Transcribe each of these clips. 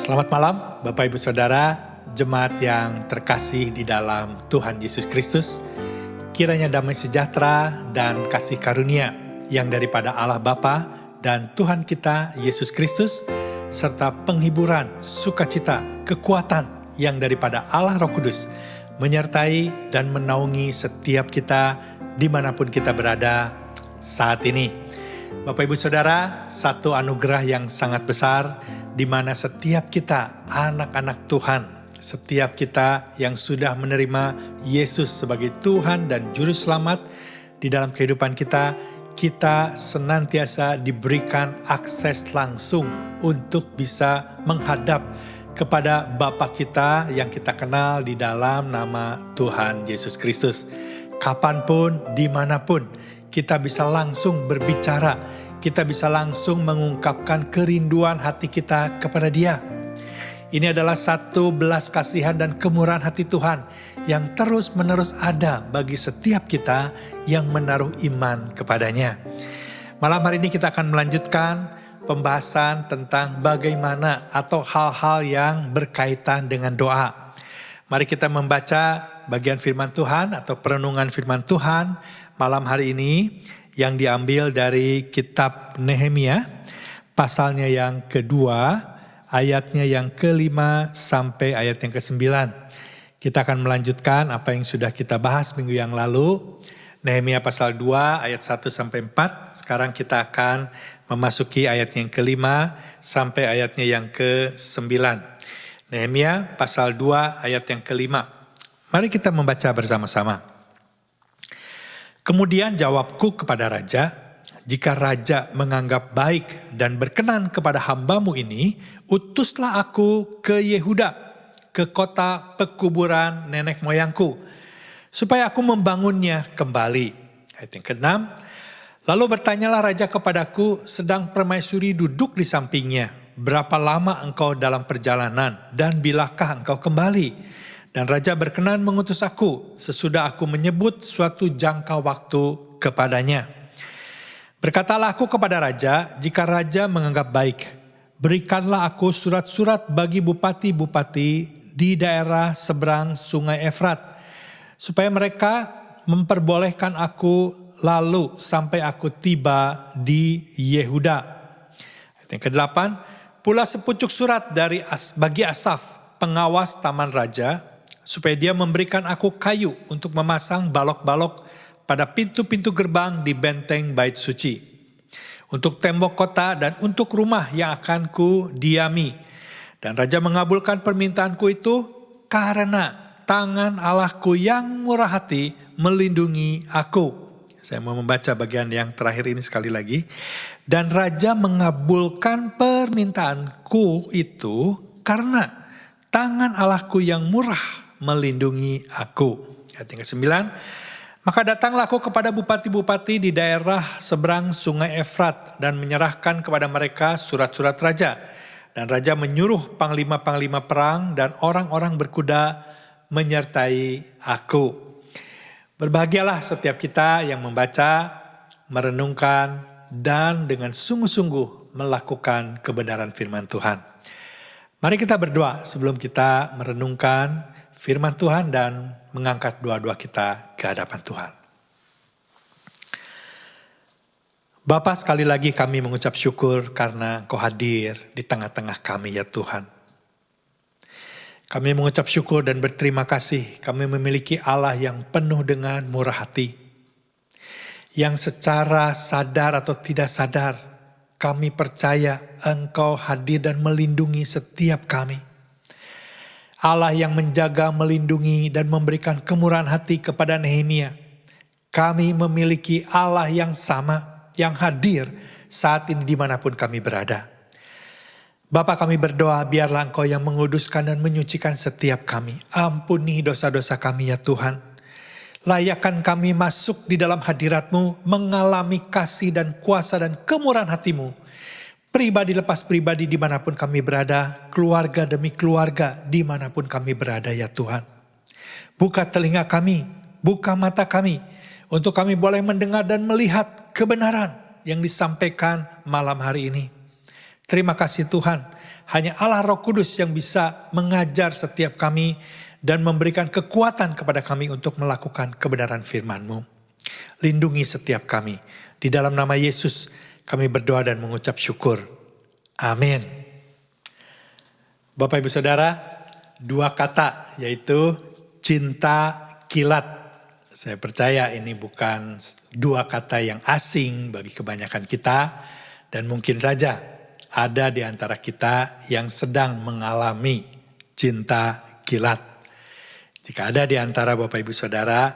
Selamat malam Bapak Ibu Saudara, jemaat yang terkasih di dalam Tuhan Yesus Kristus. Kiranya damai sejahtera dan kasih karunia yang daripada Allah Bapa dan Tuhan kita Yesus Kristus, serta penghiburan, sukacita, kekuatan yang daripada Allah Roh Kudus, menyertai dan menaungi setiap kita dimanapun kita berada saat ini. Bapak Ibu Saudara, satu anugerah yang sangat besar di mana setiap kita anak-anak Tuhan, setiap kita yang sudah menerima Yesus sebagai Tuhan dan Juru Selamat di dalam kehidupan kita, kita senantiasa diberikan akses langsung untuk bisa menghadap kepada Bapa kita yang kita kenal di dalam nama Tuhan Yesus Kristus. Kapanpun, dimanapun, kita bisa langsung berbicara, kita bisa langsung mengungkapkan kerinduan hati kita kepada Dia. Ini adalah satu belas kasihan dan kemurahan hati Tuhan yang terus-menerus ada bagi setiap kita yang menaruh iman kepadanya. Malam hari ini kita akan melanjutkan pembahasan tentang bagaimana atau hal-hal yang berkaitan dengan doa. Mari kita membaca bagian firman Tuhan atau perenungan firman Tuhan malam hari ini yang diambil dari kitab Nehemia, pasalnya yang kedua, ayatnya yang ke-5 sampai ayat yang ke-9. Kita akan melanjutkan apa yang sudah kita bahas minggu yang lalu. Nehemia pasal 2 ayat 1 sampai 4. Sekarang kita akan memasuki ayat yang ke-5 sampai ayatnya yang ke-9. Nehemia pasal 2 ayat yang ke-5. Mari kita membaca bersama-sama. Kemudian jawabku kepada raja, jika raja menganggap baik dan berkenan kepada hambamu ini, utuslah aku ke Yehuda, ke kota pekuburan nenek moyangku, supaya aku membangunnya kembali. Ayat yang ke-6, lalu bertanyalah raja kepadaku, sedang permaisuri duduk di sampingnya, berapa lama engkau dalam perjalanan dan bilakah engkau kembali? Dan raja berkenan mengutus aku sesudah aku menyebut suatu jangka waktu kepadanya. Berkatalah aku kepada raja, jika raja menganggap baik, berikanlah aku surat-surat bagi bupati-bupati di daerah seberang sungai Efrat, supaya mereka memperbolehkan aku lalu sampai aku tiba di Yehuda. Ayat yang ke-8, pula sepucuk surat bagi Asaf, pengawas taman raja, supaya dia memberikan aku kayu untuk memasang balok-balok pada pintu-pintu gerbang di benteng bait suci, untuk tembok kota dan untuk rumah yang akan ku diami. Dan raja mengabulkan permintaanku itu karena tangan Allahku yang murah hati melindungi aku. Saya mau membaca bagian yang terakhir ini sekali lagi. Dan raja mengabulkan permintaanku itu karena tangan Allahku yang murah melindungi aku. Ayat yang ke-9, maka datanglah aku kepada bupati-bupati di daerah seberang sungai Efrat dan menyerahkan kepada mereka surat-surat raja. Dan raja menyuruh panglima-panglima perang dan orang-orang berkuda menyertai aku. Berbahagialah setiap kita yang membaca, merenungkan, dan dengan sungguh-sungguh melakukan kebenaran firman Tuhan. Mari kita berdoa sebelum kita merenungkan firman Tuhan dan mengangkat doa-doa kita ke hadapan Tuhan. Bapa, sekali lagi kami mengucap syukur karena Engkau hadir di tengah-tengah kami ya Tuhan. Kami mengucap syukur dan berterima kasih kami memiliki Allah yang penuh dengan murah hati. Yang secara sadar atau tidak sadar kami percaya Engkau hadir dan melindungi setiap kami. Allah yang menjaga, melindungi, dan memberikan kemurahan hati kepada Nehemia. Kami memiliki Allah yang sama, yang hadir saat ini dimanapun kami berada. Bapa, kami berdoa biarlah Engkau yang menguduskan dan menyucikan setiap kami. Ampuni dosa-dosa kami ya Tuhan. Layakkan kami masuk di dalam hadirat-Mu, mengalami kasih dan kuasa dan kemurahan hati-Mu. Pribadi lepas pribadi dimanapun kami berada, keluarga demi keluarga dimanapun kami berada ya Tuhan. Buka telinga kami, buka mata kami, untuk kami boleh mendengar dan melihat kebenaran yang disampaikan malam hari ini. Terima kasih Tuhan, Hanya Allah Roh Kudus yang bisa mengajar setiap kami dan memberikan kekuatan kepada kami untuk melakukan kebenaran firman-Mu. Lindungi setiap kami. Di dalam nama Yesus kami berdoa dan mengucap syukur. Amin. Bapak Ibu Saudara, dua kata yaitu cinta kilat. Saya percaya ini bukan dua kata yang asing bagi kebanyakan kita. Dan mungkin saja ada di antara kita yang sedang mengalami cinta kilat. Jika ada di antara Bapak Ibu Saudara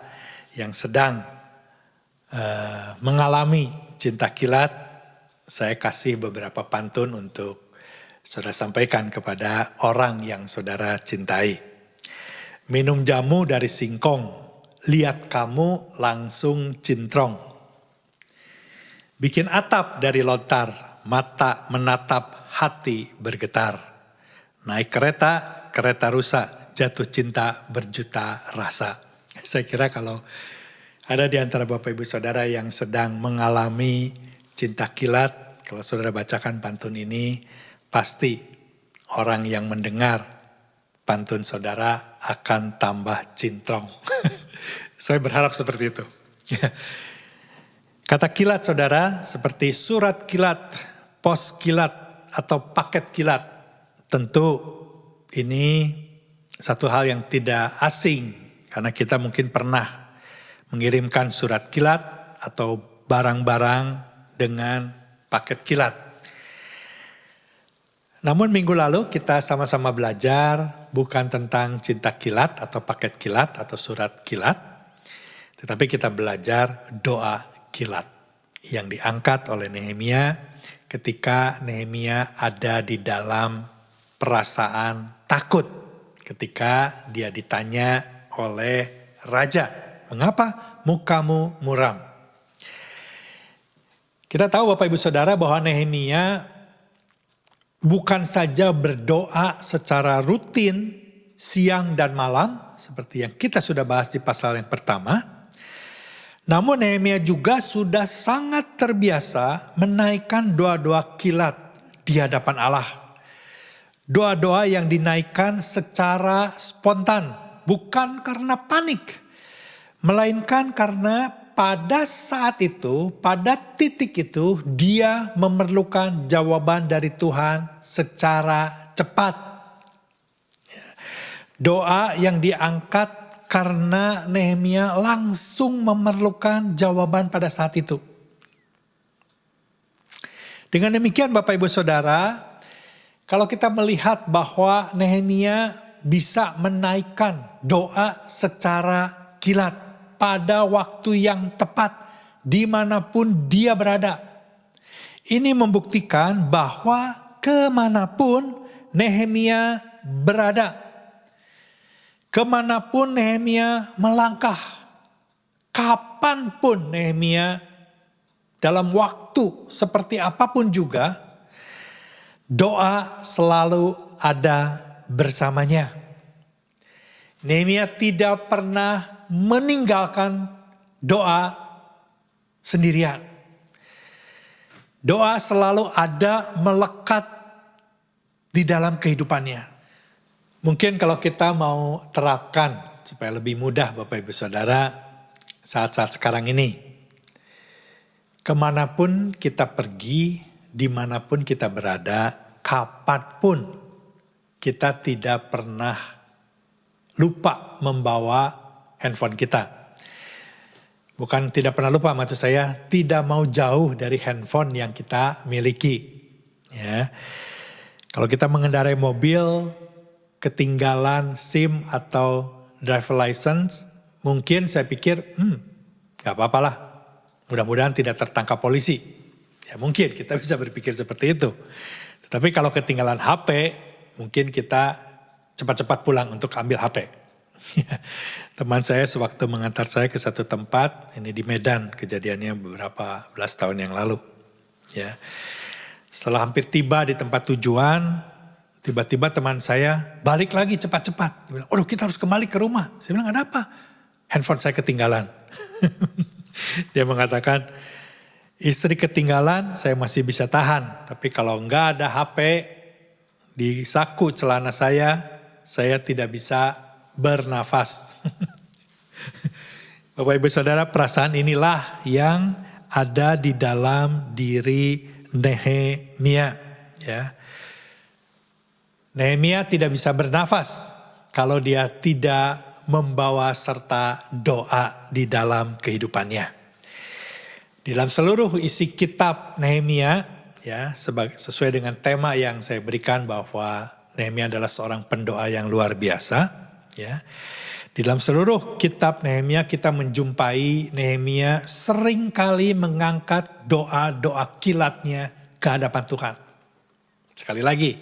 yang sedang mengalami cinta kilat, saya kasih beberapa pantun untuk saudara sampaikan kepada orang yang saudara cintai. Minum jamu dari singkong, lihat kamu langsung cintrong. Bikin atap dari lontar, mata menatap, hati bergetar. Naik kereta, kereta rusak, jatuh cinta berjuta rasa. Saya kira kalau ada di antara Bapak Ibu Saudara yang sedang mengalami cinta kilat, kalau saudara bacakan pantun ini, pasti orang yang mendengar pantun saudara akan tambah cintrong. Saya berharap seperti itu. Kata kilat saudara seperti surat kilat, pos kilat, atau paket kilat. Tentu ini satu hal yang tidak asing karena kita mungkin pernah mengirimkan surat kilat atau barang-barang dengan paket kilat. Namun minggu lalu kita sama-sama belajar bukan tentang cinta kilat atau paket kilat atau surat kilat. Tetapi kita belajar doa kilat yang diangkat oleh Nehemia ketika Nehemia ada di dalam perasaan takut ketika dia ditanya oleh raja, mengapa mukamu muram? Kita tahu Bapak Ibu Saudara bahwa Nehemia bukan saja berdoa secara rutin siang dan malam seperti yang kita sudah bahas di pasal yang pertama. Namun Nehemia juga sudah sangat terbiasa menaikkan doa-doa kilat di hadapan Allah. Doa-doa yang dinaikkan secara spontan, bukan karena panik. Melainkan karena pada saat itu, pada titik itu, dia memerlukan jawaban dari Tuhan secara cepat. Doa yang diangkat karena Nehemia langsung memerlukan jawaban pada saat itu. Dengan demikian Bapak Ibu Saudara, kalau kita melihat bahwa Nehemia bisa menaikkan doa secara kilat pada waktu yang tepat dimanapun dia berada. Ini membuktikan bahwa kemanapun Nehemia berada, kemanapun Nehemia melangkah, kapanpun Nehemia dalam waktu seperti apapun juga, doa selalu ada bersamanya. Nehemia tidak pernah meninggalkan doa sendirian. Doa selalu ada melekat di dalam kehidupannya. Mungkin kalau kita mau terapkan supaya lebih mudah Bapak Ibu Saudara saat-saat sekarang ini. Kemanapun kita pergi, dimanapun kita berada, kapanpun kita tidak pernah lupa membawa handphone kita. Bukan tidak pernah lupa, maksud saya tidak mau jauh dari handphone yang kita miliki. Ya. Kalau kita mengendarai mobil, ketinggalan SIM atau driver license, mungkin saya pikir, gak apa-apa lah. Mudah-mudahan tidak tertangkap polisi. Ya mungkin kita bisa berpikir seperti itu. Tetapi kalau ketinggalan HP, mungkin kita cepat-cepat pulang untuk ambil HP. Teman saya sewaktu mengantar saya ke satu tempat, ini di Medan, kejadiannya beberapa belas tahun yang lalu. Ya, setelah hampir tiba di tempat tujuan, tiba-tiba teman saya balik lagi cepat-cepat. Dia bilang, "Aduh, kita harus kembali ke rumah." Saya bilang, "Ada apa?" "Handphone saya ketinggalan." Dia mengatakan, "Istri ketinggalan, saya masih bisa tahan. Tapi kalau enggak ada HP, di saku celana saya tidak bisa bernafas. Bapak Ibu Saudara, perasaan inilah yang ada di dalam diri Nehemia. Ya. Nehemia tidak bisa bernafas kalau dia tidak membawa serta doa di dalam kehidupannya. Di dalam seluruh isi kitab Nehemia, ya, sesuai dengan tema yang saya berikan bahwa Nehemia adalah seorang pendoa yang luar biasa. Ya. Di dalam seluruh kitab Nehemia kita menjumpai Nehemia seringkali mengangkat doa-doa kilatnya ke hadapan Tuhan. Sekali lagi,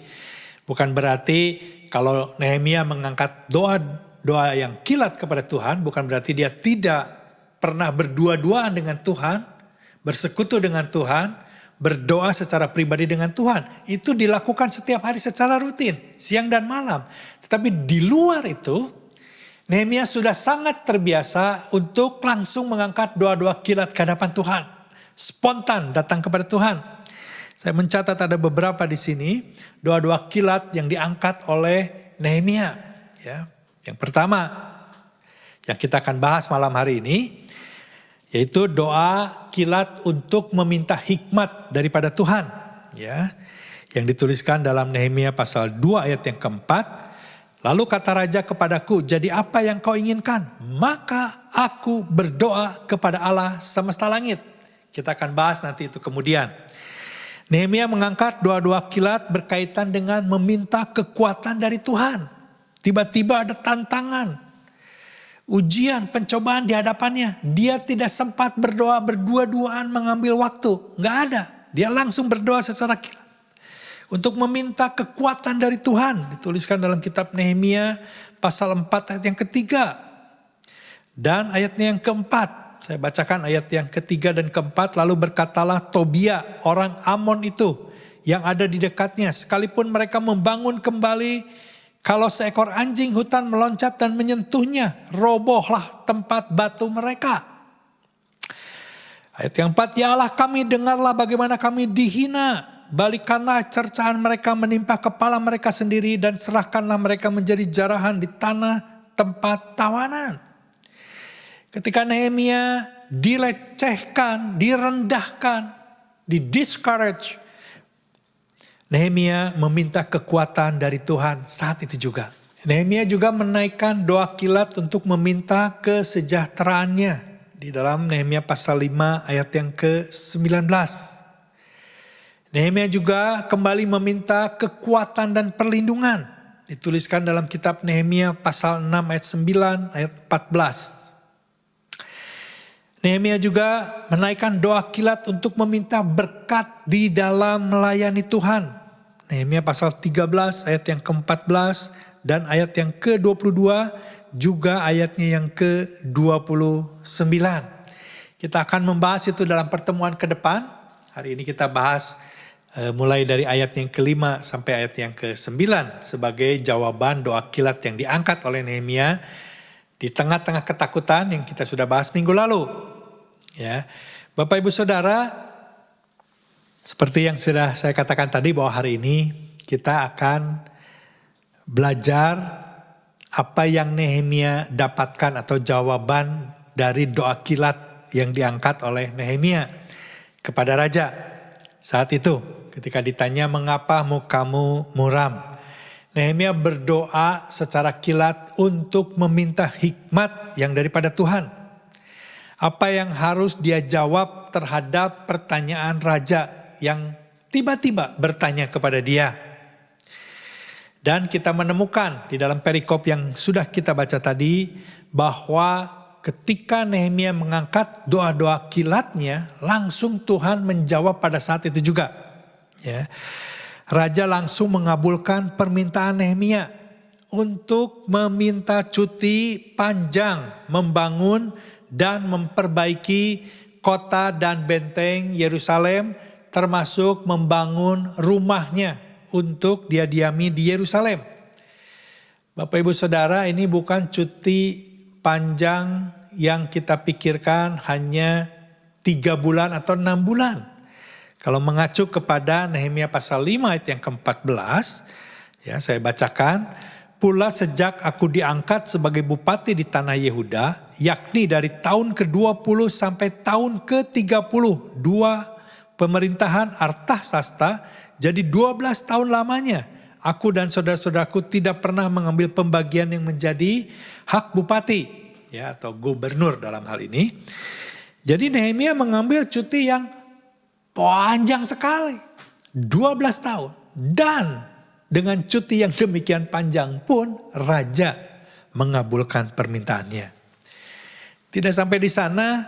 bukan berarti kalau Nehemia mengangkat doa yang kilat kepada Tuhan, bukan berarti dia tidak pernah berdua-duaan dengan Tuhan, bersekutu dengan Tuhan, berdoa secara pribadi dengan Tuhan. Itu dilakukan setiap hari secara rutin, siang dan malam. Tetapi di luar itu, Nehemia sudah sangat terbiasa untuk langsung mengangkat doa-doa kilat ke hadapan Tuhan. Spontan datang kepada Tuhan. Saya mencatat ada beberapa di sini, doa-doa kilat yang diangkat oleh Nehemia. Ya. Yang pertama, yang kita akan bahas malam hari ini, yaitu doa kilat untuk meminta hikmat daripada Tuhan. Ya, yang dituliskan dalam Nehemia pasal 2 ayat yang keempat. Lalu kata raja kepadaku, jadi apa yang kau inginkan? Maka aku berdoa kepada Allah semesta langit. Kita akan bahas nanti itu kemudian. Nehemia mengangkat doa-doa kilat berkaitan dengan meminta kekuatan dari Tuhan. Tiba-tiba ada tantangan, ujian, pencobaan di hadapannya. Dia tidak sempat berdoa berdua-duaan mengambil waktu. Nggak ada. Dia langsung berdoa secara kilat. Untuk meminta kekuatan dari Tuhan. Dituliskan dalam kitab Nehemia pasal 4 ayat yang ketiga. Dan ayatnya yang keempat. Saya bacakan ayat yang ketiga dan keempat. Lalu berkatalah Tobia, orang Amon itu, yang ada di dekatnya. Sekalipun mereka membangun kembali, kalau seekor anjing hutan meloncat dan menyentuhnya, robohlah tempat batu mereka. Ayat yang 4, ya Allah kami dengarlah bagaimana kami dihina. Balikkanlah cercaan mereka menimpa kepala mereka sendiri dan serahkanlah mereka menjadi jarahan di tanah tempat tawanan. Ketika Nehemia dilecehkan, direndahkan, didiscourage, Nehemia meminta kekuatan dari Tuhan saat itu juga. Nehemia juga menaikkan doa kilat untuk meminta kesejahteraannya. Di dalam Nehemia pasal 5 ayat yang ke-19. Nehemia juga kembali meminta kekuatan dan perlindungan. Dituliskan dalam kitab Nehemia pasal 6 ayat 9 ayat 14. Nehemia juga menaikkan doa kilat untuk meminta berkat di dalam melayani Tuhan. Nehemia pasal 13 ayat yang ke-14 dan ayat yang ke-22 juga ayatnya yang ke-29. Kita akan membahas itu dalam pertemuan ke depan. Hari ini kita bahas mulai dari ayat yang ke-5 sampai ayat yang ke-9 sebagai jawaban doa kilat yang diangkat oleh Nehemia di tengah-tengah ketakutan yang kita sudah bahas minggu lalu. Ya, Bapak Ibu Saudara, seperti yang sudah saya katakan tadi bahwa hari ini kita akan belajar apa yang Nehemia dapatkan atau jawaban dari doa kilat yang diangkat oleh Nehemia kepada raja saat itu ketika ditanya mengapa mukamu muram. Nehemia berdoa secara kilat untuk meminta hikmat yang daripada Tuhan. Apa yang harus dia jawab terhadap pertanyaan raja yang tiba-tiba bertanya kepada dia. Dan kita menemukan di dalam perikop yang sudah kita baca tadi bahwa ketika Nehemia mengangkat doa-doa kilatnya, langsung Tuhan menjawab pada saat itu juga. Ya. Raja langsung mengabulkan permintaan Nehemia untuk meminta cuti panjang membangun dan memperbaiki kota dan benteng Yerusalem, termasuk membangun rumahnya untuk dia diami di Yerusalem. Bapak Ibu Saudara, ini bukan cuti panjang yang kita pikirkan hanya 3 bulan atau 6 bulan. Kalau mengacu kepada Nehemia pasal 5 ayat yang ke-14, Ya, saya bacakan. Pula sejak aku diangkat sebagai bupati di tanah Yehuda, yakni dari tahun ke-20 sampai tahun ke-32 pemerintahan Artasasta, jadi 12 tahun lamanya, aku dan saudara-saudaraku tidak pernah mengambil pembagian yang menjadi hak bupati, ya, atau gubernur dalam hal ini. Jadi Nehemia mengambil cuti yang panjang sekali, 12 tahun. Dan dengan cuti yang demikian panjang pun raja mengabulkan permintaannya. Tidak sampai di sana,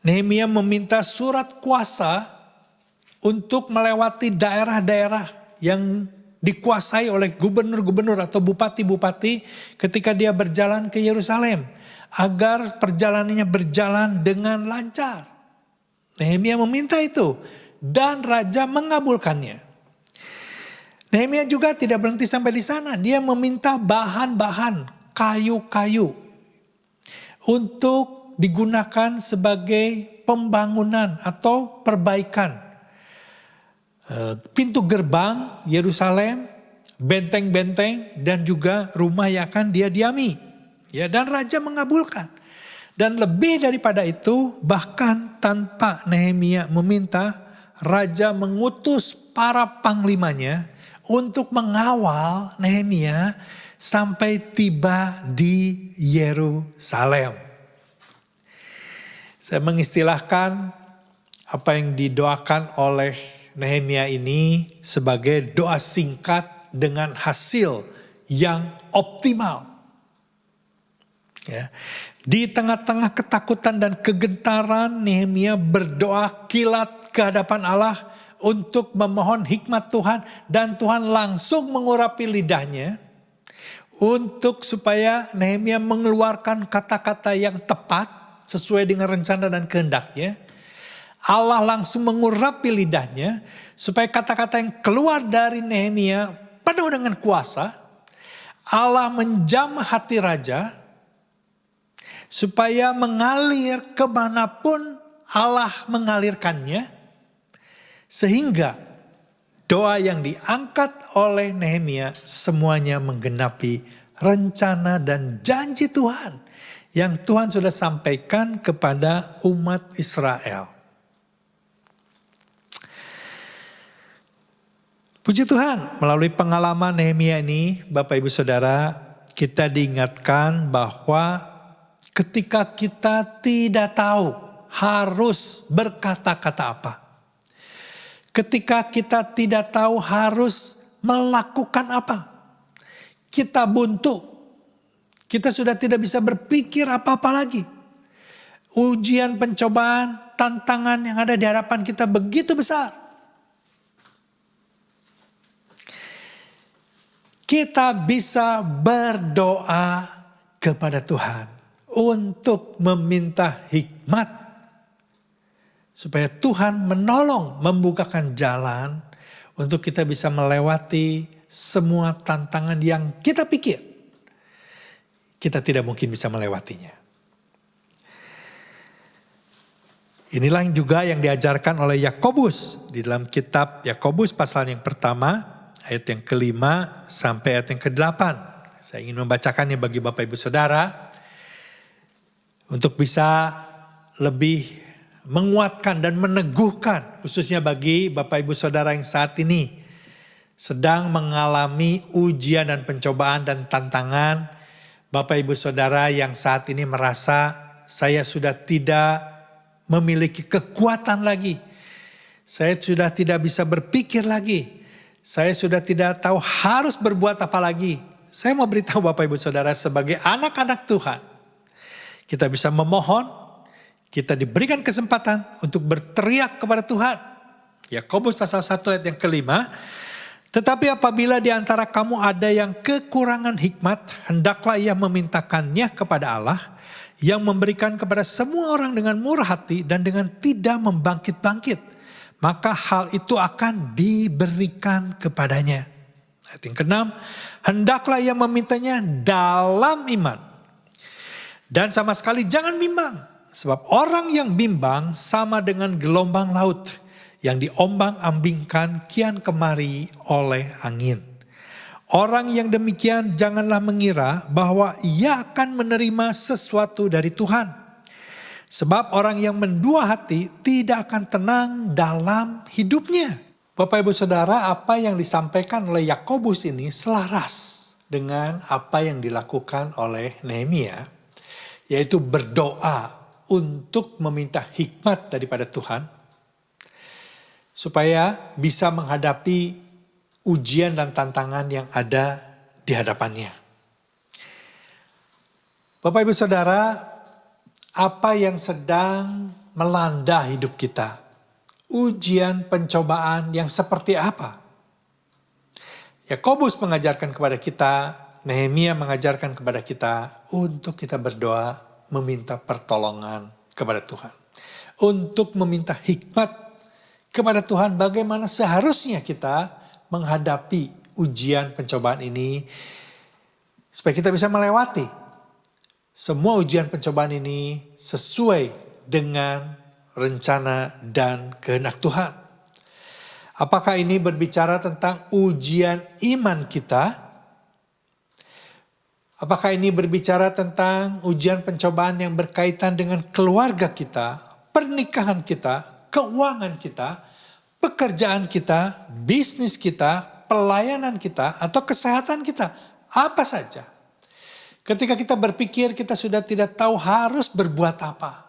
Nehemia meminta surat kuasa untuk melewati daerah-daerah yang dikuasai oleh gubernur-gubernur atau bupati-bupati ketika dia berjalan ke Yerusalem, agar perjalanannya berjalan dengan lancar. Nehemia meminta itu dan raja mengabulkannya. Nehemia juga tidak berhenti sampai di sana. Dia meminta bahan-bahan, kayu-kayu untuk digunakan sebagai pembangunan atau perbaikan pintu gerbang Yerusalem, benteng-benteng, dan juga rumah yang akan dia diami. Ya, dan raja mengabulkan. Dan lebih daripada itu, bahkan tanpa Nehemia meminta, raja mengutus para panglimanya untuk mengawal Nehemia sampai tiba di Yerusalem. Saya mengistilahkan apa yang didoakan oleh Nehemia ini sebagai doa singkat dengan hasil yang optimal. Ya. Di tengah-tengah ketakutan dan kegentaran, Nehemia berdoa kilat ke hadapan Allah untuk memohon hikmat Tuhan, dan Tuhan langsung mengurapi lidahnya untuk supaya Nehemia mengeluarkan kata-kata yang tepat sesuai dengan rencana dan kehendaknya. Allah langsung mengurapi lidahnya supaya kata-kata yang keluar dari Nehemia penuh dengan kuasa. Allah menjamah hati raja supaya mengalir kemanapun Allah mengalirkannya. Sehingga doa yang diangkat oleh Nehemia semuanya menggenapi rencana dan janji Tuhan yang Tuhan sudah sampaikan kepada umat Israel. Puji Tuhan, melalui pengalaman Nehemia ini, Bapak Ibu Saudara, kita diingatkan bahwa ketika kita tidak tahu harus berkata-kata apa, ketika kita tidak tahu harus melakukan apa, kita buntu, kita sudah tidak bisa berpikir apa-apa lagi. Ujian, pencobaan, tantangan yang ada di hadapan kita begitu besar. Kita bisa berdoa kepada Tuhan untuk meminta hikmat, supaya Tuhan menolong membukakan jalan untuk kita bisa melewati semua tantangan yang kita pikir kita tidak mungkin bisa melewatinya. Inilah juga yang diajarkan oleh Yakobus di dalam kitab Yakobus pasal yang pertama, ayat yang ke-5 sampai ayat yang ke-8. Saya ingin membacakannya bagi Bapak Ibu Saudara untuk bisa lebih menguatkan dan meneguhkan, khususnya bagi Bapak Ibu Saudara yang saat ini sedang mengalami ujian dan pencobaan dan tantangan. Bapak Ibu Saudara yang saat ini merasa saya sudah tidak memiliki kekuatan lagi, saya sudah tidak bisa berpikir lagi, saya sudah tidak tahu harus berbuat apa lagi. Saya mau beritahu Bapak Ibu Saudara, sebagai anak-anak Tuhan, kita bisa memohon, kita diberikan kesempatan untuk berteriak kepada Tuhan. Yakobus pasal 1 ayat yang ke-5. Tetapi apabila di antara kamu ada yang kekurangan hikmat, hendaklah ia memintakannya kepada Allah, yang memberikan kepada semua orang dengan murah hati dan dengan tidak membangkit-bangkit. Maka hal itu akan diberikan kepadanya. Ayat yang ke-6. Hendaklah ia memintanya dalam iman, dan sama sekali jangan bimbang. Sebab orang yang bimbang sama dengan gelombang laut yang diombang-ambingkan kian kemari oleh angin. Orang yang demikian janganlah mengira bahwa ia akan menerima sesuatu dari Tuhan. Sebab orang yang mendua hati tidak akan tenang dalam hidupnya. Bapak Ibu Saudara, apa yang disampaikan oleh Yakobus ini selaras dengan apa yang dilakukan oleh Nehemia, yaitu berdoa untuk meminta hikmat daripada Tuhan, supaya bisa menghadapi ujian dan tantangan yang ada di hadapannya. Bapak Ibu Saudara, apa yang sedang melanda hidup kita? Ujian pencobaan yang seperti apa? Yakobus mengajarkan kepada kita, Nehemia mengajarkan kepada kita untuk kita berdoa meminta pertolongan kepada Tuhan. Untuk meminta hikmat kepada Tuhan bagaimana seharusnya kita menghadapi ujian pencobaan ini supaya kita bisa melewati semua ujian pencobaan ini sesuai dengan rencana dan kehendak Tuhan. Apakah ini berbicara tentang ujian iman kita? Apakah ini berbicara tentang ujian pencobaan yang berkaitan dengan keluarga kita, pernikahan kita, keuangan kita, pekerjaan kita, bisnis kita, pelayanan kita, atau kesehatan kita? Apa saja. Ketika kita berpikir kita sudah tidak tahu harus berbuat apa.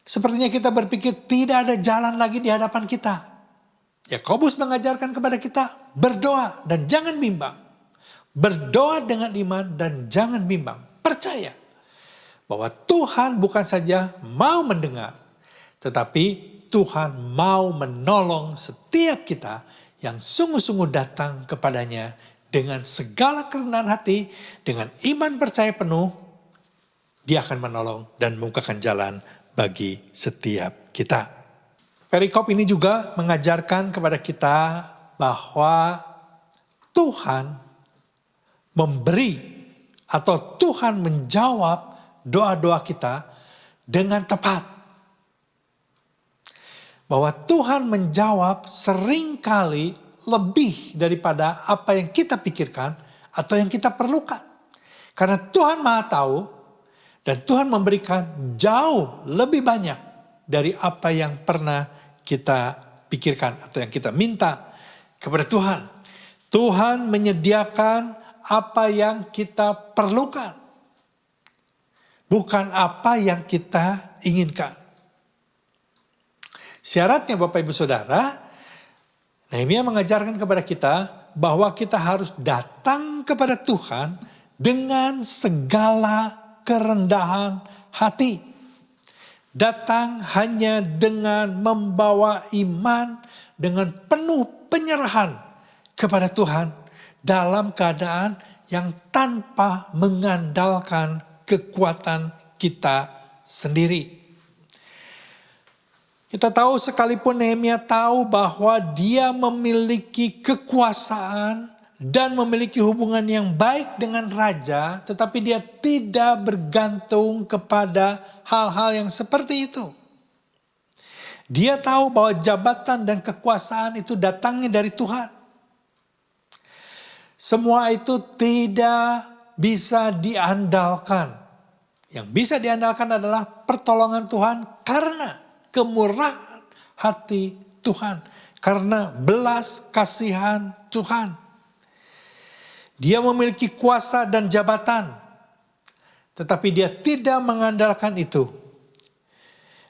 Sepertinya kita berpikir tidak ada jalan lagi di hadapan kita. Yakobus mengajarkan kepada kita berdoa dan jangan bimbang. Berdoa dengan iman dan jangan bimbang. Percaya bahwa Tuhan bukan saja mau mendengar, tetapi Tuhan mau menolong setiap kita yang sungguh-sungguh datang kepadanya dengan segala kerendahan hati, dengan iman percaya penuh. Dia akan menolong dan membukakan jalan bagi setiap kita. Perikop ini juga mengajarkan kepada kita bahwa Tuhan memberi atau Tuhan menjawab doa-doa kita dengan tepat. Bahwa Tuhan menjawab seringkali lebih daripada apa yang kita pikirkan atau yang kita perlukan. Karena Tuhan Maha Tahu dan Tuhan memberikan jauh lebih banyak dari apa yang pernah kita pikirkan atau yang kita minta kepada Tuhan. Tuhan menyediakan apa yang kita perlukan, bukan apa yang kita inginkan. Syaratnya Bapak Ibu Saudara, Nehemia mengajarkan kepada kita bahwa kita harus datang kepada Tuhan dengan segala kerendahan hati. Datang hanya dengan membawa iman, dengan penuh penyerahan kepada Tuhan dalam keadaan yang tanpa mengandalkan kekuatan kita sendiri. Kita tahu sekalipun Nehemia tahu bahwa dia memiliki kekuasaan dan memiliki hubungan yang baik dengan raja, tetapi dia tidak bergantung kepada hal-hal yang seperti itu. Dia tahu bahwa jabatan dan kekuasaan itu datangnya dari Tuhan. Semua itu tidak bisa diandalkan. Yang bisa diandalkan adalah pertolongan Tuhan karena kemurahan hati Tuhan. Karena belas kasihan Tuhan. Dia memiliki kuasa dan jabatan. Tetapi dia tidak mengandalkan itu.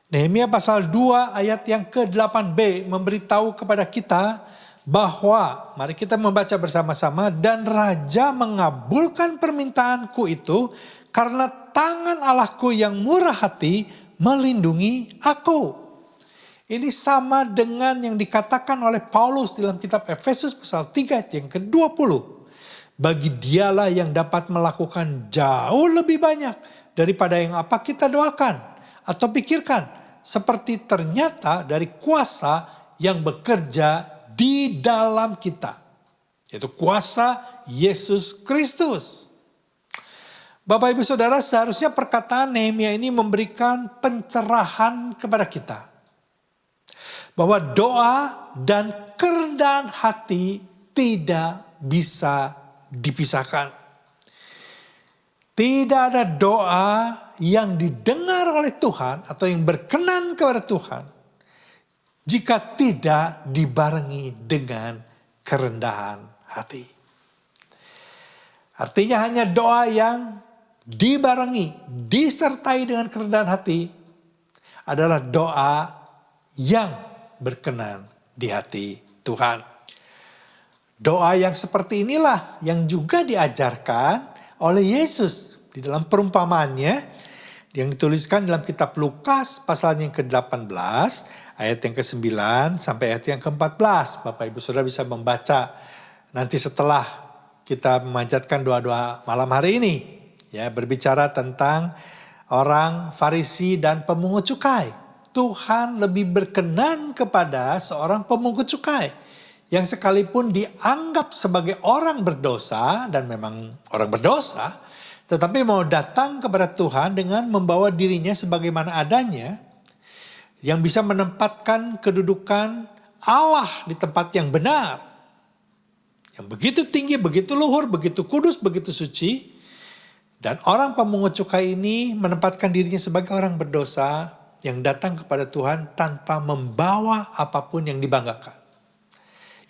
Nehemia pasal 2 ayat yang ke-8b memberitahu kepada kita bahwa, mari kita membaca bersama-sama, dan raja mengabulkan permintaanku itu karena tangan Allahku yang murah hati melindungi aku. Ini sama dengan yang dikatakan oleh Paulus dalam kitab Efesus pasal 3 ayat yang ke-20. Bagi dialah yang dapat melakukan jauh lebih banyak daripada yang apa kita doakan atau pikirkan. Seperti ternyata dari kuasa yang bekerja di dalam kita. Yaitu kuasa Yesus Kristus. Bapak Ibu Saudara, seharusnya perkataan Nehemia ini memberikan pencerahan kepada kita. Bahwa doa dan kerendahan hati tidak bisa dipisahkan. Tidak ada doa yang didengar oleh Tuhan atau yang berkenan kepada Tuhan jika tidak dibarengi dengan kerendahan hati. Artinya hanya doa yang dibarengi, disertai dengan kerendahan hati adalah doa yang berkenan di hati Tuhan. Doa yang seperti inilah yang juga diajarkan oleh Yesus di dalam perumpamaannya yang dituliskan dalam kitab Lukas pasal yang ke-18 ayat yang ke-9 sampai ayat yang ke-14. Bapak Ibu Saudara bisa membaca nanti setelah kita memanjatkan doa-doa malam hari ini, ya, berbicara tentang orang Farisi dan pemungut cukai. Tuhan lebih berkenan kepada seorang pemungut cukai yang sekalipun dianggap sebagai orang berdosa dan memang orang berdosa, tetapi mau datang kepada Tuhan dengan membawa dirinya sebagaimana adanya, yang bisa menempatkan kedudukan Allah di tempat yang benar, yang begitu tinggi, begitu luhur, begitu kudus, begitu suci. Dan orang pemungut cukai ini menempatkan dirinya sebagai orang berdosa yang datang kepada Tuhan tanpa membawa apapun yang dibanggakan.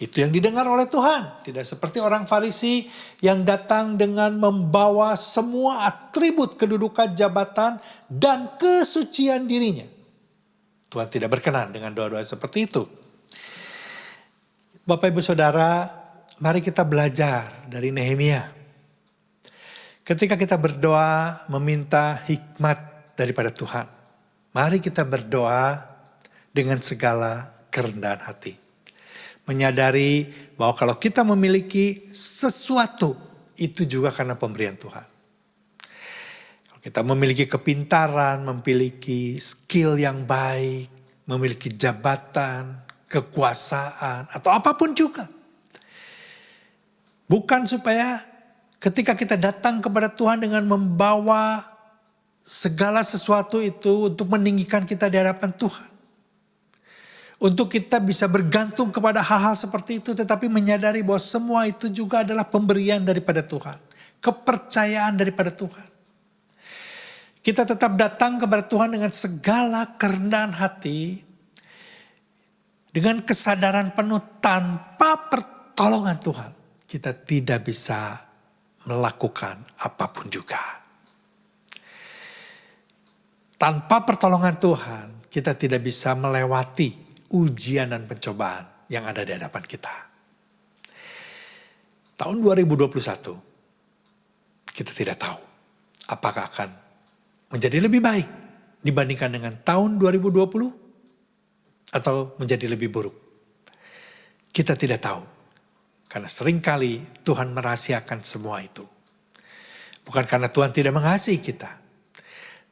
Itu yang didengar oleh Tuhan. Tidak seperti orang Farisi yang datang dengan membawa semua atribut kedudukan, jabatan, dan kesucian dirinya. Tuhan tidak berkenan dengan doa-doa seperti itu. Bapak Ibu Saudara, mari kita belajar dari Nehemia. Ketika kita berdoa meminta hikmat daripada Tuhan, mari kita berdoa dengan segala kerendahan hati. Menyadari bahwa kalau kita memiliki sesuatu, itu juga karena pemberian Tuhan. Kalau kita memiliki kepintaran, memiliki skill yang baik, memiliki jabatan, kekuasaan, atau apapun juga. Bukan supaya ketika kita datang kepada Tuhan dengan membawa segala sesuatu itu untuk meninggikan kita di hadapan Tuhan. Untuk kita bisa bergantung kepada hal-hal seperti itu, tetapi menyadari bahwa semua itu juga adalah pemberian daripada Tuhan. Kepercayaan daripada Tuhan. Kita tetap datang kepada Tuhan dengan segala kerendahan hati, dengan kesadaran penuh tanpa pertolongan Tuhan. Kita tidak bisa melakukan apapun juga. Tanpa pertolongan Tuhan, kita tidak bisa melewati ujian dan pencobaan yang ada di hadapan kita. Tahun 2021, kita tidak tahu apakah akan menjadi lebih baik dibandingkan dengan tahun 2020 atau menjadi lebih buruk. Kita tidak tahu, karena seringkali Tuhan merahasiakan semua itu. Bukan karena Tuhan tidak mengasihi kita,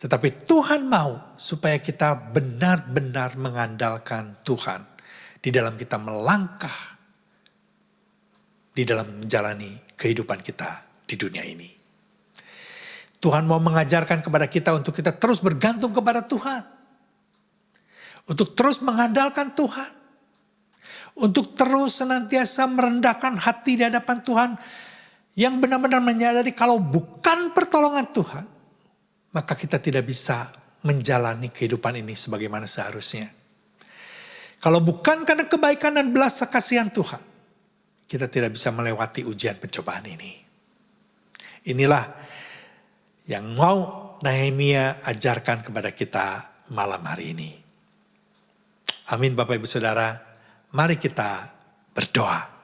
tetapi Tuhan mau supaya kita benar-benar mengandalkan Tuhan di dalam kita melangkah, di dalam menjalani kehidupan kita di dunia ini. Tuhan mau mengajarkan kepada kita untuk kita terus bergantung kepada Tuhan. Untuk terus mengandalkan Tuhan. Untuk terus senantiasa merendahkan hati di hadapan Tuhan. Yang benar-benar menyadari kalau bukan pertolongan Tuhan, maka kita tidak bisa menjalani kehidupan ini sebagaimana seharusnya. Kalau bukan karena kebaikan dan belas kasihan Tuhan, kita tidak bisa melewati ujian pencobaan ini. Inilah yang mau Nehemia ajarkan kepada kita malam hari ini. Amin Bapak Ibu Saudara, mari kita berdoa.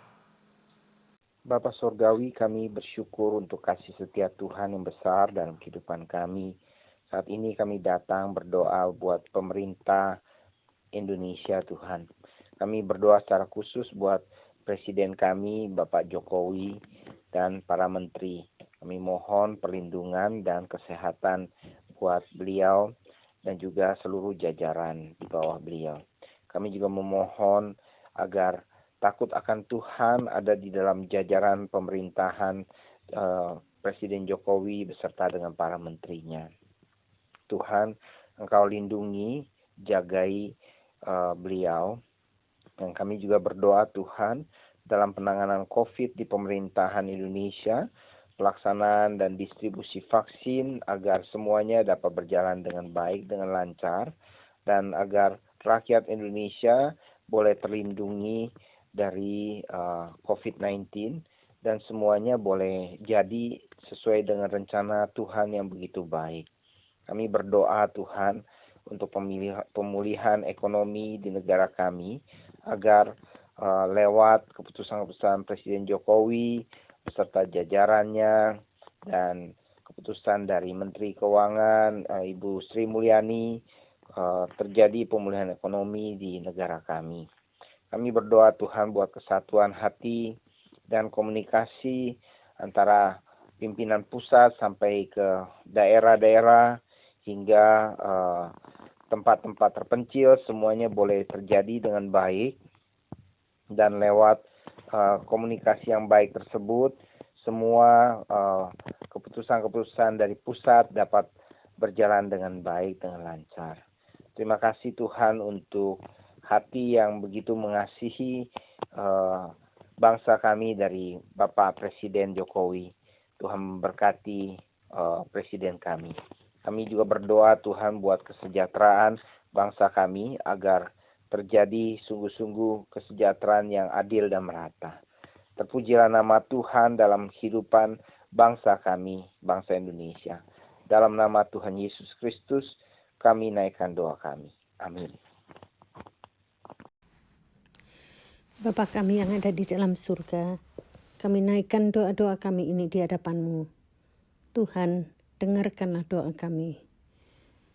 Bapa Surgawi, kami bersyukur untuk kasih setia Tuhan yang besar dalam kehidupan kami. Saat ini kami datang berdoa buat pemerintah Indonesia, Tuhan. Kami berdoa secara khusus buat Presiden kami, Bapak Jokowi, dan para menteri. Kami mohon perlindungan dan kesehatan buat beliau dan juga seluruh jajaran di bawah beliau. Kami juga memohon agar takut akan Tuhan ada di dalam jajaran pemerintahan Presiden Jokowi beserta dengan para menterinya. Tuhan, Engkau lindungi, jagai beliau. Dan kami juga berdoa Tuhan, dalam penanganan COVID di pemerintahan Indonesia, pelaksanaan dan distribusi vaksin agar semuanya dapat berjalan dengan baik, dengan lancar, dan agar rakyat Indonesia boleh terlindungi dari COVID-19 dan semuanya boleh jadi sesuai dengan rencana Tuhan yang begitu baik. Kami berdoa Tuhan untuk pemulihan ekonomi di negara kami agar lewat keputusan-keputusan Presiden Jokowi beserta jajarannya dan keputusan dari Menteri Keuangan Ibu Sri Mulyani terjadi pemulihan ekonomi di negara kami. Kami berdoa Tuhan buat kesatuan hati dan komunikasi antara pimpinan pusat sampai ke daerah-daerah hingga tempat-tempat terpencil, semuanya boleh terjadi dengan baik. Dan lewat komunikasi yang baik tersebut, semua keputusan-keputusan dari pusat dapat berjalan dengan baik, dengan lancar. Terima kasih Tuhan untuk hati yang begitu mengasihi bangsa kami dari Bapak Presiden Jokowi. Tuhan memberkati Presiden kami. Kami juga berdoa Tuhan buat kesejahteraan bangsa kami agar terjadi sungguh-sungguh kesejahteraan yang adil dan merata. Terpujilah nama Tuhan dalam kehidupan bangsa kami, bangsa Indonesia. Dalam nama Tuhan Yesus Kristus, kami naikkan doa kami. Amin. Bapa kami yang ada di dalam surga, kami naikkan doa-doa kami ini di hadapan-Mu. Tuhan, dengarkanlah doa kami.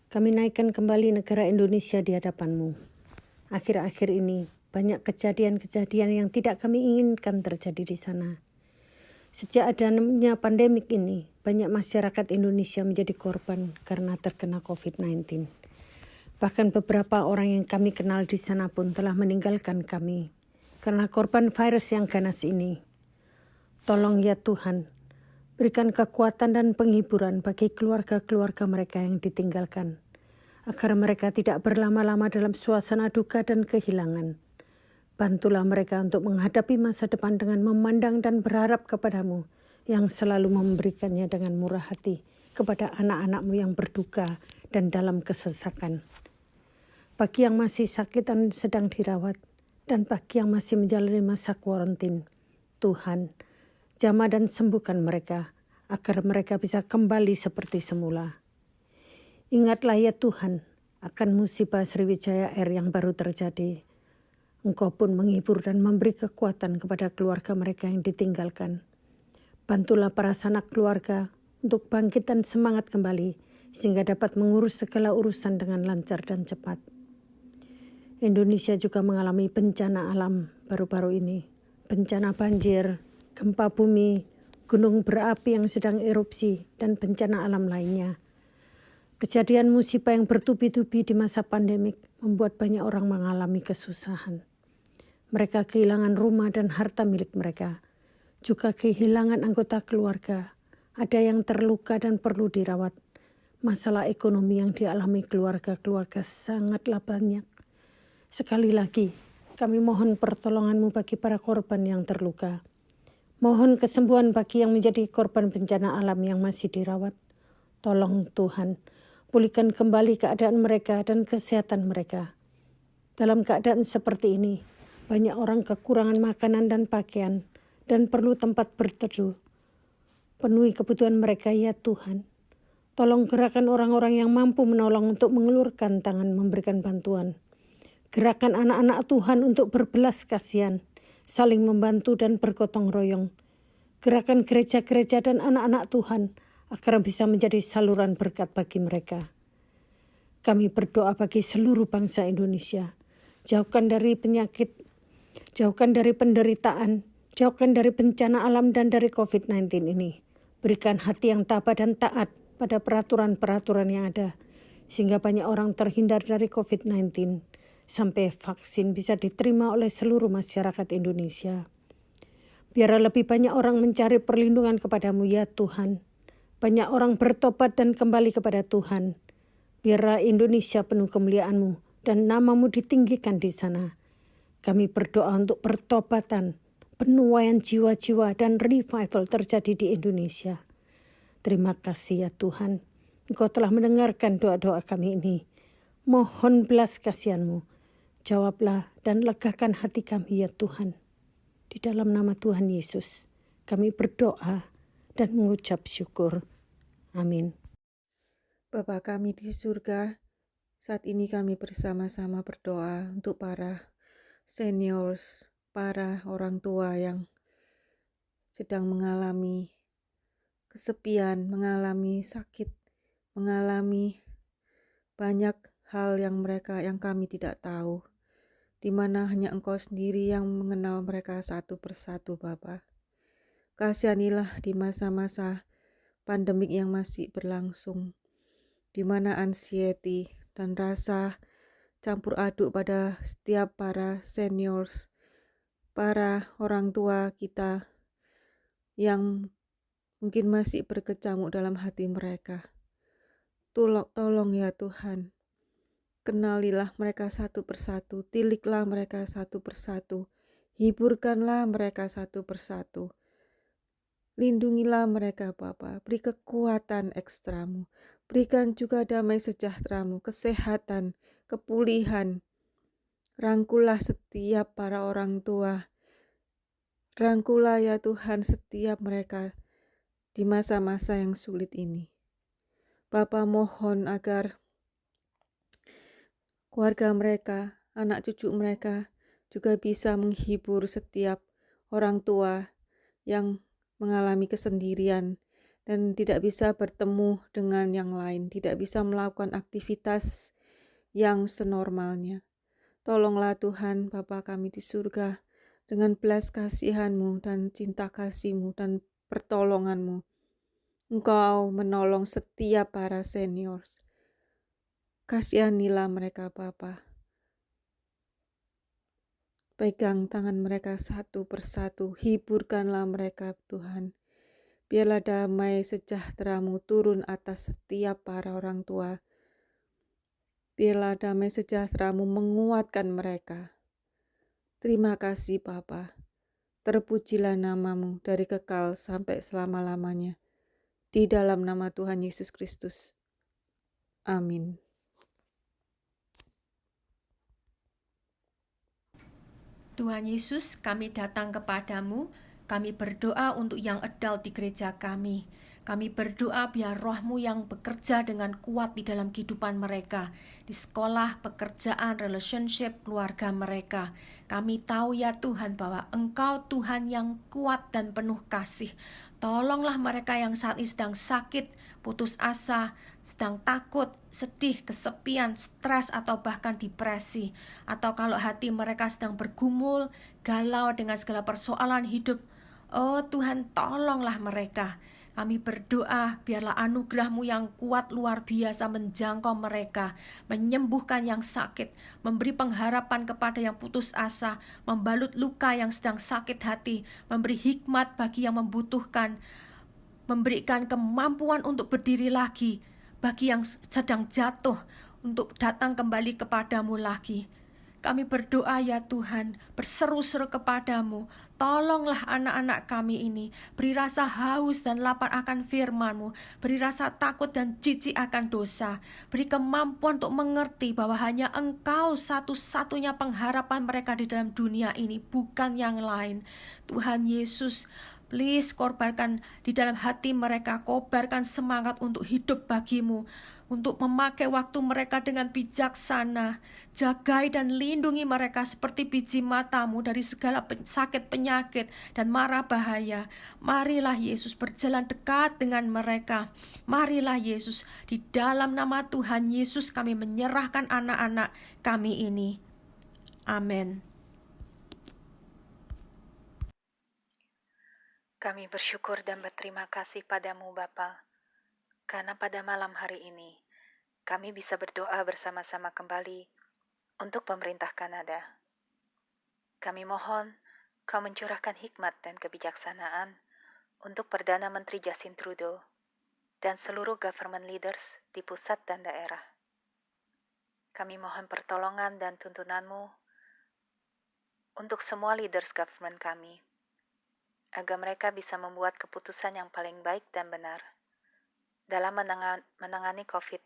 Kami naikkan kembali negara Indonesia di hadapan-Mu. Akhir-akhir ini banyak kejadian-kejadian yang tidak kami inginkan terjadi di sana. Sejak adanya pandemik ini, banyak masyarakat Indonesia menjadi korban karena terkena COVID-19. Bahkan beberapa orang yang kami kenal di sana pun telah meninggalkan kami karena korban virus yang ganas ini. Tolong ya Tuhan, berikan kekuatan dan penghiburan bagi keluarga-keluarga mereka yang ditinggalkan, agar mereka tidak berlama-lama dalam suasana duka dan kehilangan. Bantulah mereka untuk menghadapi masa depan dengan memandang dan berharap kepadamu yang selalu memberikannya dengan murah hati kepada anak-anak-Mu yang berduka dan dalam kesesakan. Bagi yang masih sakit dan sedang dirawat, dan bagi yang masih menjalani masa kuarantin, Tuhan, jamah dan sembuhkan mereka agar mereka bisa kembali seperti semula. Ingatlah ya Tuhan akan musibah Sriwijaya Air yang baru terjadi. Engkau pun menghibur dan memberi kekuatan kepada keluarga mereka yang ditinggalkan. Bantulah para sanak keluarga untuk bangkit dan semangat kembali sehingga dapat mengurus segala urusan dengan lancar dan cepat. Indonesia juga mengalami bencana alam baru-baru ini. Bencana banjir, gempa bumi, gunung berapi yang sedang erupsi, dan bencana alam lainnya. Kejadian musibah yang bertubi-tubi di masa pandemik membuat banyak orang mengalami kesusahan. Mereka kehilangan rumah dan harta milik mereka, juga kehilangan anggota keluarga. Ada yang terluka dan perlu dirawat. Masalah ekonomi yang dialami keluarga-keluarga sangatlah banyak. Sekali lagi, kami mohon pertolongan-Mu bagi para korban yang terluka. Mohon kesembuhan bagi yang menjadi korban bencana alam yang masih dirawat. Tolong Tuhan, pulihkan kembali keadaan mereka dan kesehatan mereka. Dalam keadaan seperti ini, banyak orang kekurangan makanan dan pakaian dan perlu tempat berteduh. Penuhi kebutuhan mereka ya Tuhan. Tolong gerakan orang-orang yang mampu menolong untuk mengulurkan tangan memberikan bantuan. Gerakan anak-anak Tuhan untuk berbelas kasihan, saling membantu dan bergotong royong. Gerakan gereja-gereja dan anak-anak Tuhan agar bisa menjadi saluran berkat bagi mereka. Kami berdoa bagi seluruh bangsa Indonesia. Jauhkan dari penyakit, jauhkan dari penderitaan, jauhkan dari bencana alam dan dari COVID-19 ini. Berikan hati yang tabah dan taat pada peraturan-peraturan yang ada, sehingga banyak orang terhindar dari COVID-19, sampai vaksin bisa diterima oleh seluruh masyarakat Indonesia. Biarlah lebih banyak orang mencari perlindungan kepadamu ya Tuhan. Banyak orang bertobat dan kembali kepada Tuhan. Biarlah Indonesia penuh kemuliaan-Mu dan nama-Mu ditinggikan di sana. Kami berdoa untuk pertobatan, penuaian jiwa-jiwa dan revival terjadi di Indonesia. Terima kasih ya Tuhan, Engkau telah mendengarkan doa-doa kami ini. Mohon belas kasihan-Mu, jawablah dan legakan hati kami ya Tuhan. Di dalam nama Tuhan Yesus, kami berdoa dan mengucap syukur. Amin. Bapa kami di surga, saat ini kami bersama-sama berdoa untuk para seniors, para orang tua yang sedang mengalami kesepian, mengalami sakit, mengalami banyak hal yang kami tidak tahu, di mana hanya Engkau sendiri yang mengenal mereka satu persatu, Bapa. Kasihanilah di masa-masa pandemik yang masih berlangsung, di mana anxiety dan rasa campur aduk pada setiap para seniors, para orang tua kita yang mungkin masih berkecamuk dalam hati mereka. Tolong ya Tuhan, kenalilah mereka satu persatu, tiliklah mereka satu persatu, hiburkanlah mereka satu persatu. Lindungilah mereka Bapa, beri kekuatan ekstramu, berikan juga damai sejahtera-Mu, kesehatan, kepulihan. Rangkulah setiap para orang tua, rangkulah ya Tuhan setiap mereka di masa-masa yang sulit ini. Bapa mohon agar keluarga mereka, anak cucu mereka juga bisa menghibur setiap orang tua yang mengalami kesendirian dan tidak bisa bertemu dengan yang lain, tidak bisa melakukan aktivitas yang senormalnya. Tolonglah Tuhan Bapa kami di surga, dengan belas kasihan-Mu dan cinta kasih-Mu dan pertolongan-Mu. Engkau menolong setiap para seniors. Kasihanilah mereka Bapa. Pegang tangan mereka satu persatu, hiburkanlah mereka Tuhan. Biarlah damai sejahtera-Mu turun atas setiap para orang tua. Biarlah damai sejahtera-Mu menguatkan mereka. Terima kasih Bapa. Terpujilah nama-Mu dari kekal sampai selama-lamanya. Di dalam nama Tuhan Yesus Kristus. Amin. Tuhan Yesus, kami datang kepadamu, kami berdoa untuk yang adult di gereja kami. Kami berdoa biar roh-Mu yang bekerja dengan kuat di dalam kehidupan mereka, di sekolah, pekerjaan, relationship, keluarga mereka. Kami tahu ya Tuhan bahwa Engkau Tuhan yang kuat dan penuh kasih. Tolonglah mereka yang saat ini sedang sakit, putus asa, sedang takut, sedih, kesepian, stres, atau bahkan depresi. Atau kalau hati mereka sedang bergumul, galau dengan segala persoalan hidup. Oh Tuhan, tolonglah mereka. Kami berdoa biarlah anugerah-Mu yang kuat luar biasa menjangkau mereka, menyembuhkan yang sakit, memberi pengharapan kepada yang putus asa, membalut luka yang sedang sakit hati, memberi hikmat bagi yang membutuhkan, memberikan kemampuan untuk berdiri lagi bagi yang sedang jatuh, untuk datang kembali kepadamu lagi. Kami berdoa ya Tuhan, berseru-seru kepadamu, tolonglah anak-anak kami ini, beri rasa haus dan lapar akan firman-Mu, beri rasa takut dan jijik akan dosa, beri kemampuan untuk mengerti bahwa hanya Engkau satu-satunya pengharapan mereka di dalam dunia ini, bukan yang lain. Tuhan Yesus, please korbankan di dalam hati mereka, kobarkan semangat untuk hidup bagi-Mu, untuk memakai waktu mereka dengan bijaksana. Jagai dan lindungi mereka seperti biji mata-Mu dari segala sakit penyakit dan mara bahaya. Marilah Yesus berjalan dekat dengan mereka. Marilah Yesus, di dalam nama Tuhan Yesus kami menyerahkan anak-anak kami ini. Amin. Kami bersyukur dan berterima kasih padamu Bapa, karena pada malam hari ini kami bisa berdoa bersama-sama kembali untuk pemerintah Kanada. Kami mohon Kau mencurahkan hikmat dan kebijaksanaan untuk Perdana Menteri Justin Trudeau dan seluruh government leaders di pusat dan daerah. Kami mohon pertolongan dan tuntunan-Mu untuk semua leaders government kami, agar mereka bisa membuat keputusan yang paling baik dan benar dalam menangani COVID,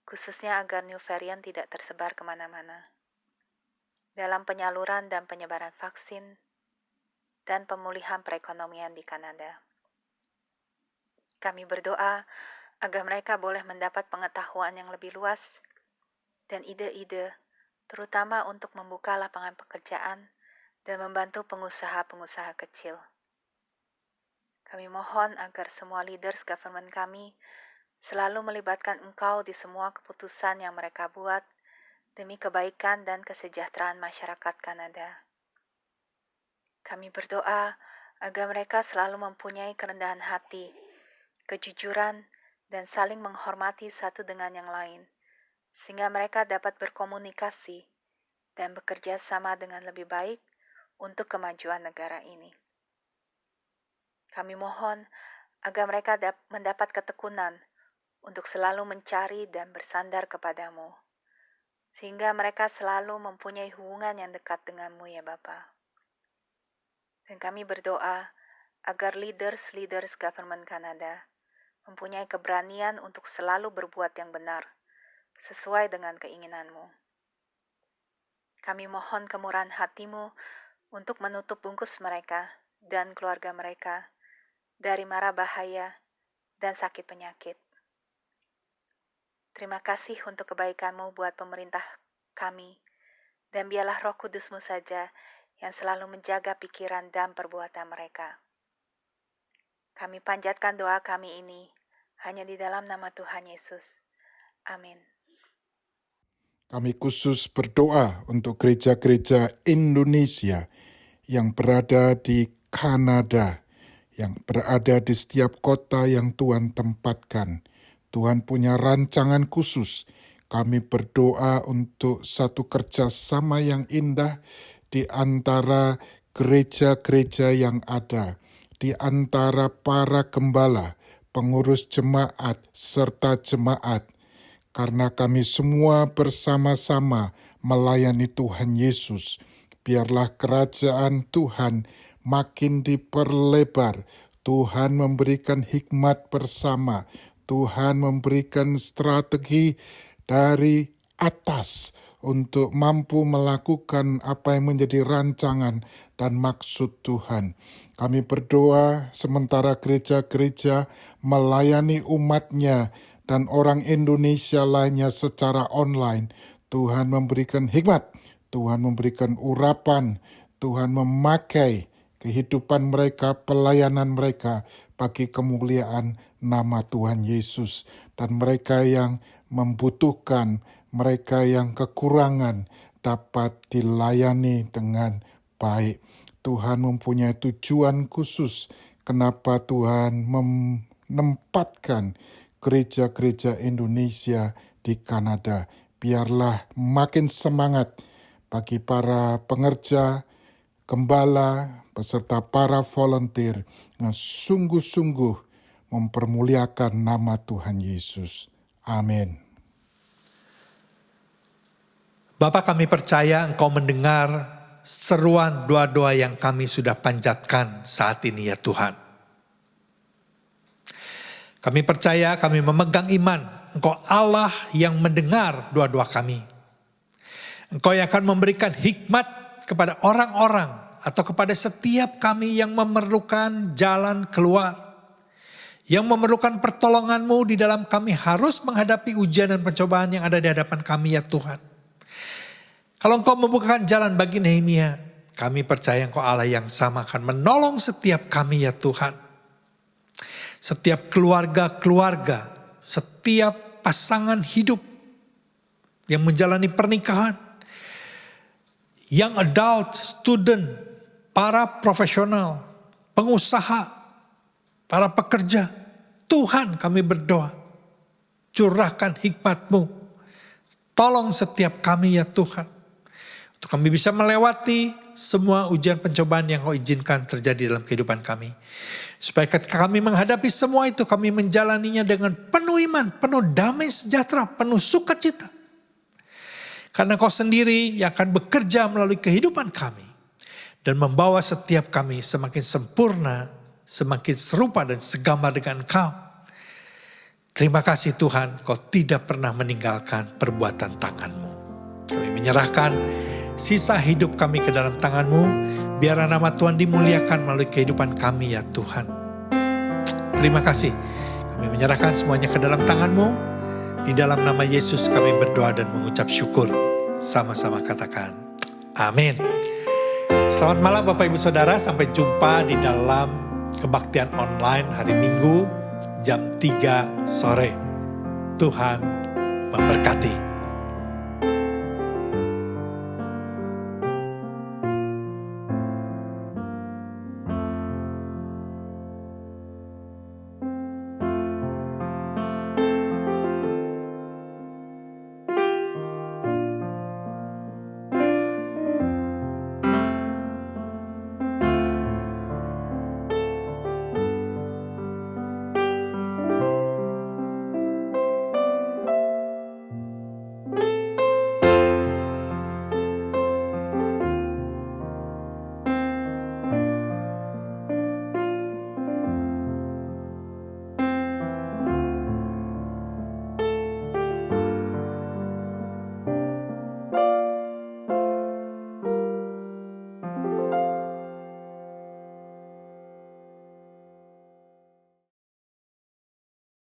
khususnya agar new variant tidak tersebar kemana-mana. Dalam penyaluran dan penyebaran vaksin, dan pemulihan perekonomian di Kanada. Kami berdoa agar mereka boleh mendapat pengetahuan yang lebih luas dan ide-ide, terutama untuk membuka lapangan pekerjaan dan membantu pengusaha-pengusaha kecil. Kami mohon agar semua leaders government kami selalu melibatkan Engkau di semua keputusan yang mereka buat demi kebaikan dan kesejahteraan masyarakat Kanada. Kami berdoa agar mereka selalu mempunyai kerendahan hati, kejujuran, dan saling menghormati satu dengan yang lain, sehingga mereka dapat berkomunikasi dan bekerja sama dengan lebih baik untuk kemajuan negara ini. Kami mohon agar mereka mendapat ketekunan untuk selalu mencari dan bersandar kepadamu, sehingga mereka selalu mempunyai hubungan yang dekat denganmu ya Bapa. Dan kami berdoa agar leaders government Kanada mempunyai keberanian untuk selalu berbuat yang benar, sesuai dengan keinginanmu. Kami mohon kemurahan hatimu untuk menutup bungkus mereka dan keluarga mereka dari mara bahaya dan sakit penyakit. Terima kasih untuk kebaikanmu buat pemerintah kami, dan biarlah Roh Kudus-Mu saja yang selalu menjaga pikiran dan perbuatan mereka. Kami panjatkan doa kami ini hanya di dalam nama Tuhan Yesus. Amin. Kami khusus berdoa untuk gereja-gereja Indonesia yang berada di Kanada, yang berada di setiap kota yang Tuhan tempatkan. Tuhan punya rancangan khusus. Kami berdoa untuk satu kerjasama yang indah di antara gereja-gereja yang ada, di antara para gembala, pengurus jemaat, serta jemaat, karena kami semua bersama-sama melayani Tuhan Yesus. Biarlah kerajaan Tuhan makin diperlebar. Tuhan memberikan hikmat bersama. Tuhan memberikan strategi dari atas untuk mampu melakukan apa yang menjadi rancangan dan maksud Tuhan. Kami berdoa sementara gereja-gereja melayani umatnya dan orang Indonesia lainnya secara online. Tuhan memberikan hikmat, Tuhan memberikan urapan, Tuhan memakai kehidupan mereka, pelayanan mereka bagi kemuliaan nama Tuhan Yesus. Dan mereka yang membutuhkan, mereka yang kekurangan dapat dilayani dengan baik. Tuhan mempunyai tujuan khusus kenapa Tuhan menempatkan gereja-gereja Indonesia di Kanada. Biarlah makin semangat bagi para pengerja, gembala, beserta para volunteer yang sungguh-sungguh mempermuliakan nama Tuhan Yesus. Amin. Bapa, kami percaya Engkau mendengar seruan doa-doa yang kami sudah panjatkan saat ini ya Tuhan. Kami percaya, kami memegang iman, Engkau Allah yang mendengar doa-doa kami. Engkau yang akan memberikan hikmat kepada orang-orang atau kepada setiap kami yang memerlukan jalan keluar. Yang memerlukan pertolongan-Mu di dalam kami harus menghadapi ujian dan pencobaan yang ada di hadapan kami ya Tuhan. Kalau Engkau membukakan jalan bagi Nehemia, kami percaya Engkau Allah yang sama akan menolong setiap kami ya Tuhan. Setiap keluarga-keluarga, setiap pasangan hidup yang menjalani pernikahan, young adult, student, para profesional, pengusaha, para pekerja, Tuhan kami berdoa, curahkan hikmat-Mu, tolong setiap kami ya Tuhan, untuk kami bisa melewati semua ujian pencobaan yang Kau izinkan terjadi dalam kehidupan kami. Supaya ketika kami menghadapi semua itu, kami menjalaninya dengan penuh iman, penuh damai sejahtera, penuh sukacita. Karena Kau sendiri yang akan bekerja melalui kehidupan kami. dan membawa setiap kami semakin sempurna, semakin serupa dan segambar dengan Engkau. Terima kasih Tuhan, Kau tidak pernah meninggalkan perbuatan tangan-Mu. Kami menyerahkan sisa hidup kami ke dalam tangan-Mu, biar nama Tuhan dimuliakan melalui kehidupan kami ya Tuhan. Terima kasih, kami menyerahkan semuanya ke dalam tangan-Mu. Di dalam nama Yesus kami berdoa dan mengucap syukur. Sama-sama katakan, amin. Selamat malam Bapak Ibu Saudara, sampai jumpa di dalam kebaktian online hari Minggu jam 3 sore. Tuhan memberkati.